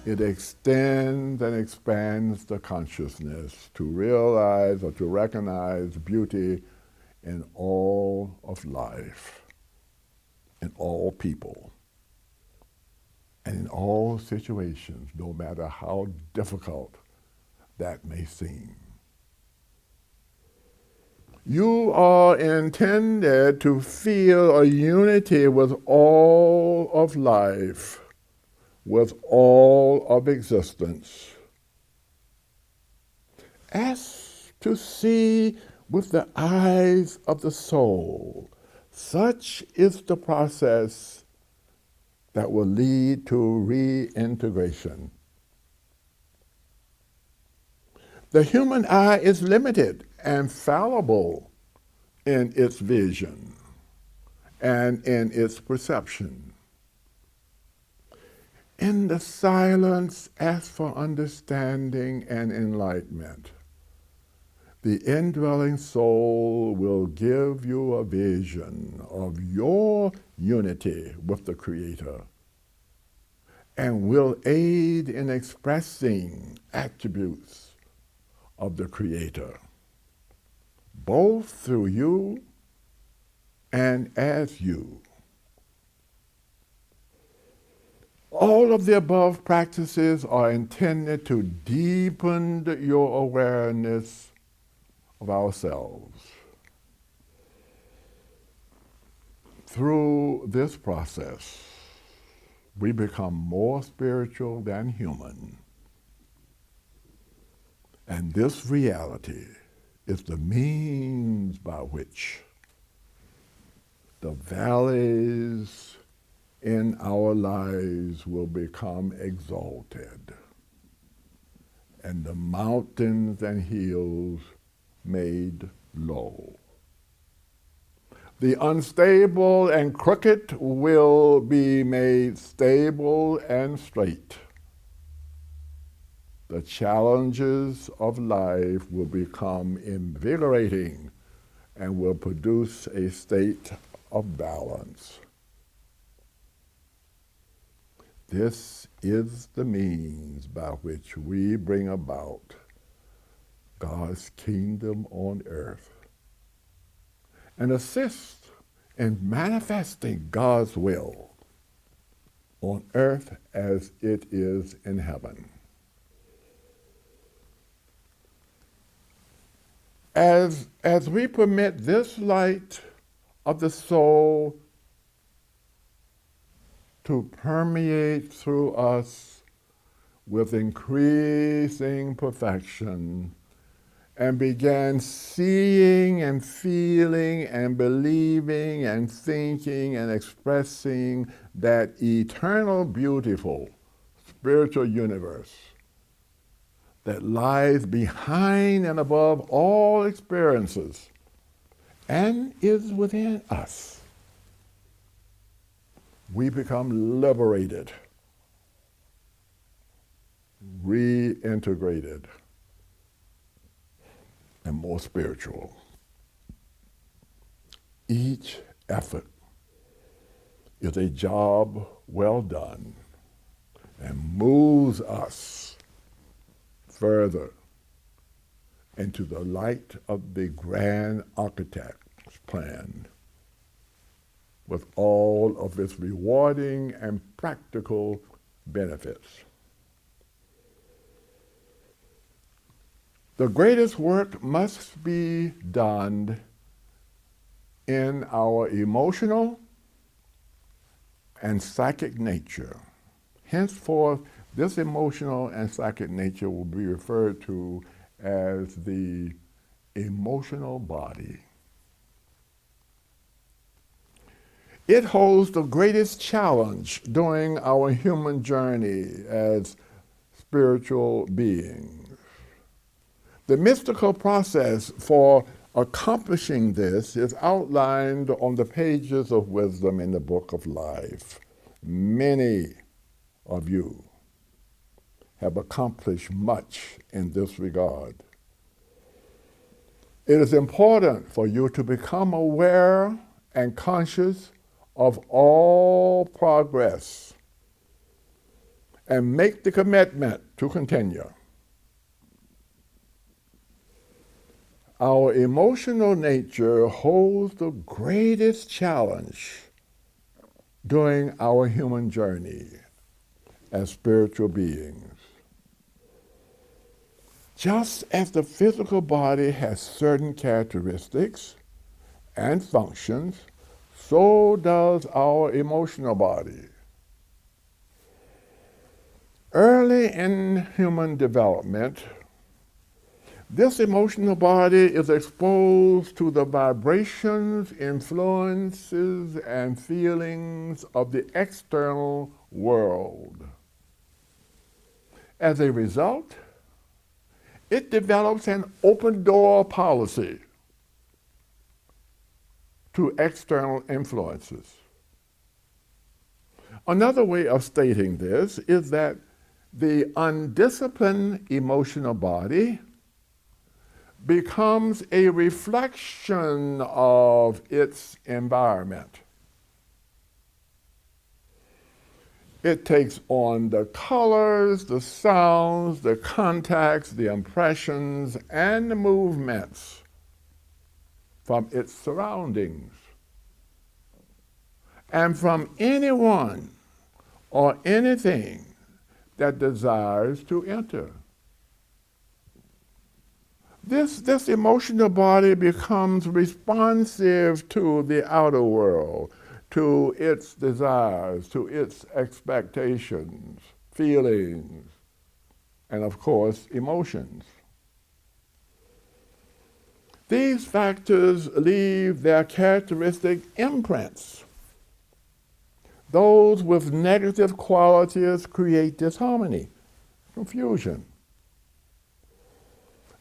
It extends and expands the consciousness to realize or to recognize beauty in all of life, in all people, and in all situations, no matter how difficult that may seem. You are intended to feel a unity with all of life, with all of existence. Ask to see with the eyes of the soul. Such is the process that will lead to reintegration. The human eye is limited and fallible in its vision and in its perception. In the silence, ask for understanding and enlightenment. The indwelling soul will give you a vision of your unity with the Creator and will aid in expressing attributes of the Creator, both through you and as you. All of the above practices are intended to deepen your awareness of ourselves. Through this process, we become more spiritual than human. And this reality is the means by which the valleys in our lives will become exalted, and the mountains and hills made low. The unstable and crooked will be made stable and straight. The challenges of life will become invigorating and will produce a state of balance. This is the means by which we bring about God's kingdom on earth and assist in manifesting God's will on earth as it is in heaven. As we permit this light of the soul to permeate through us with increasing perfection, and began seeing and feeling and believing and thinking and expressing that eternal, beautiful spiritual universe that lies behind and above all experiences and is within us, we become liberated, reintegrated, and more spiritual. Each effort is a job well done and moves us further into the light of the grand architect's plan, with all of its rewarding and practical benefits. The greatest work must be done in our emotional and psychic nature. Henceforth, this emotional and psychic nature will be referred to as the emotional body. It holds the greatest challenge during our human journey as spiritual beings. The mystical process for accomplishing this is outlined on the pages of wisdom in the Book of Life. Many of you have accomplished much in this regard. It is important for you to become aware and conscious of all progress and make the commitment to continue. Our emotional nature holds the greatest challenge during our human journey as spiritual beings. Just as the physical body has certain characteristics and functions, so does our emotional body. Early in human development, this emotional body is exposed to the vibrations, influences, and feelings of the external world. As a result, it develops an open door policy to external influences. Another way of stating this is that the undisciplined emotional body becomes a reflection of its environment. It takes on the colors, the sounds, the contacts, the impressions, and the movements from its surroundings, and from anyone or anything that desires to enter. This emotional body becomes responsive to the outer world, to its desires, to its expectations, feelings, and of course, emotions. These factors leave their characteristic imprints. Those with negative qualities create disharmony, confusion,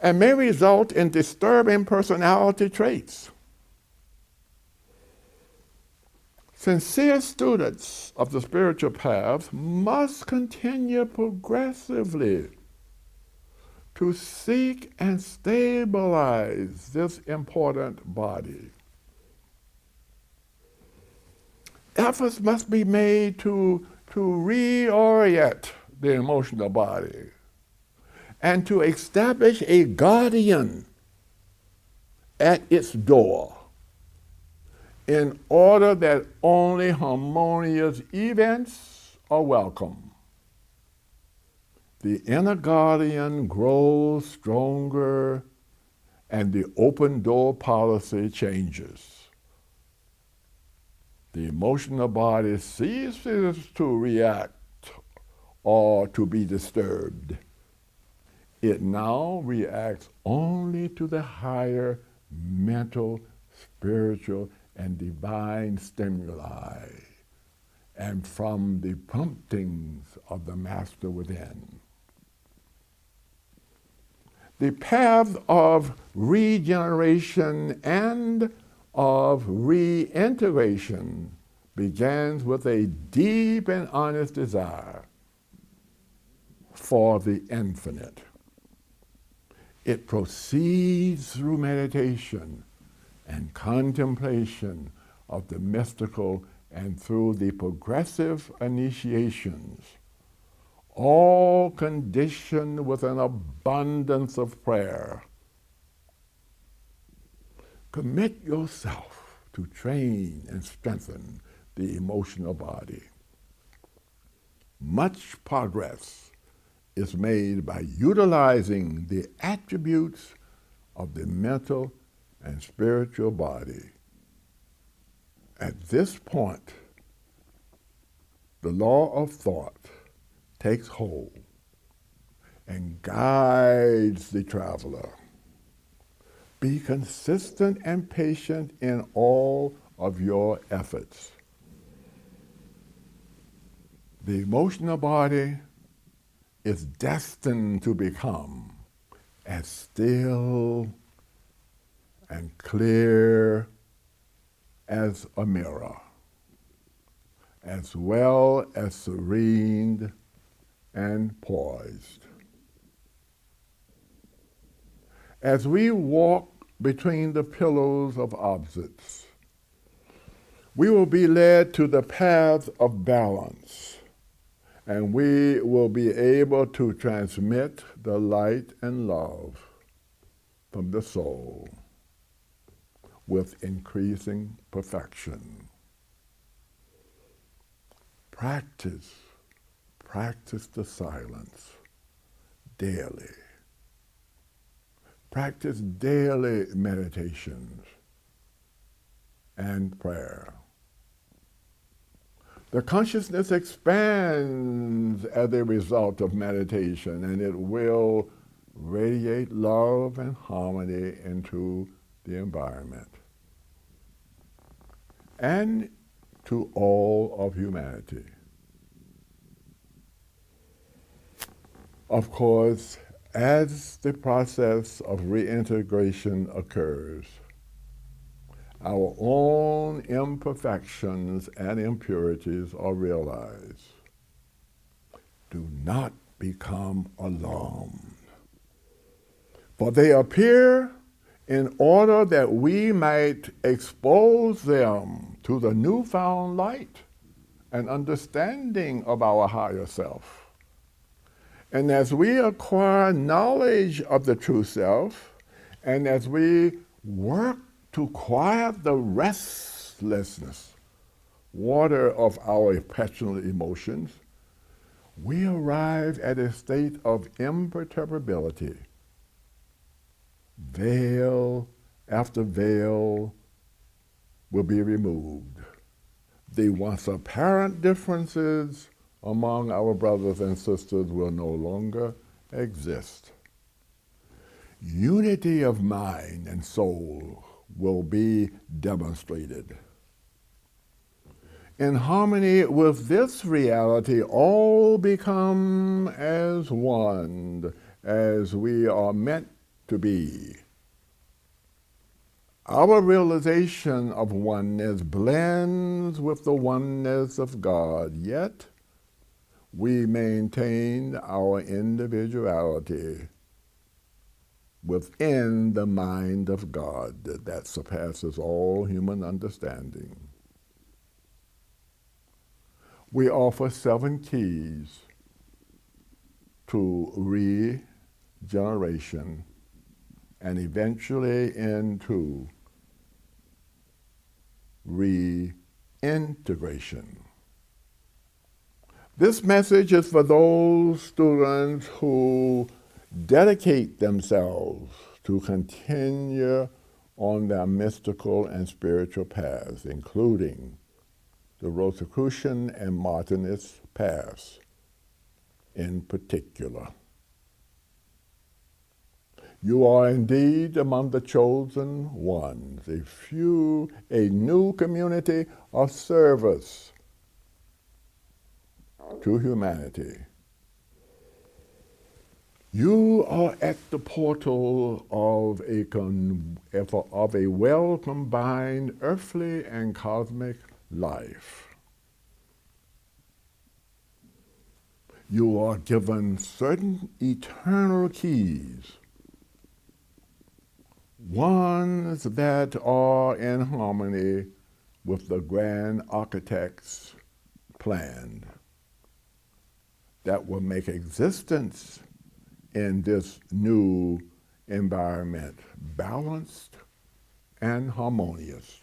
and may result in disturbing personality traits. Sincere students of the spiritual path must continue progressively to seek and stabilize this important body. Efforts must be made to reorient the emotional body and to establish a guardian at its door in order that only harmonious events are welcome. The inner guardian grows stronger and the open door policy changes. The emotional body ceases to react or to be disturbed. It now reacts only to the higher mental, spiritual, and divine stimuli, and from the promptings of the master within. The path of regeneration and of reintegration begins with a deep and honest desire for the infinite. It proceeds through meditation and contemplation of the mystical and through the progressive initiations, all conditioned with an abundance of prayer. Commit yourself to train and strengthen the emotional body. Much progress is made by utilizing the attributes of the mental and spiritual body. At this point, the law of thought takes hold and guides the traveler. Be consistent and patient in all of your efforts. The emotional body is destined to become as still and clear as a mirror, as well as serene and poised. As we walk between the pillars of opposites, we will be led to the path of balance and we will be able to transmit the light and love from the soul with increasing perfection. Practice the silence daily. Practice daily meditations and prayer. The consciousness expands as a result of meditation, and it will radiate love and harmony into the environment and to all of humanity. Of course, as the process of reintegration occurs, our own imperfections and impurities are realized. Do not become alarmed, for they appear in order that we might expose them to the newfound light and understanding of our higher self. And as we acquire knowledge of the true self, and as we work to quiet the restlessness, water of our passionate emotions, we arrive at a state of imperturbability. Veil after veil will be removed. The once apparent differences among our brothers and sisters will no longer exist. Unity of mind and soul will be demonstrated. In harmony with this reality, all become as one, as we are meant to be. Our realization of oneness blends with the oneness of God, yet we maintain our individuality within the mind of God that surpasses all human understanding. We offer 7 keys to regeneration and eventually into reintegration. This message is for those students who dedicate themselves to continue on their mystical and spiritual paths, including the Rosicrucian and Martinist paths in particular. You are indeed among the chosen ones, a new community of service to humanity. You are at the portal of a well-combined earthly and cosmic life. You are given certain eternal keys, ones that are in harmony with the grand architect's plan that will make existence in this new environment balanced and harmonious.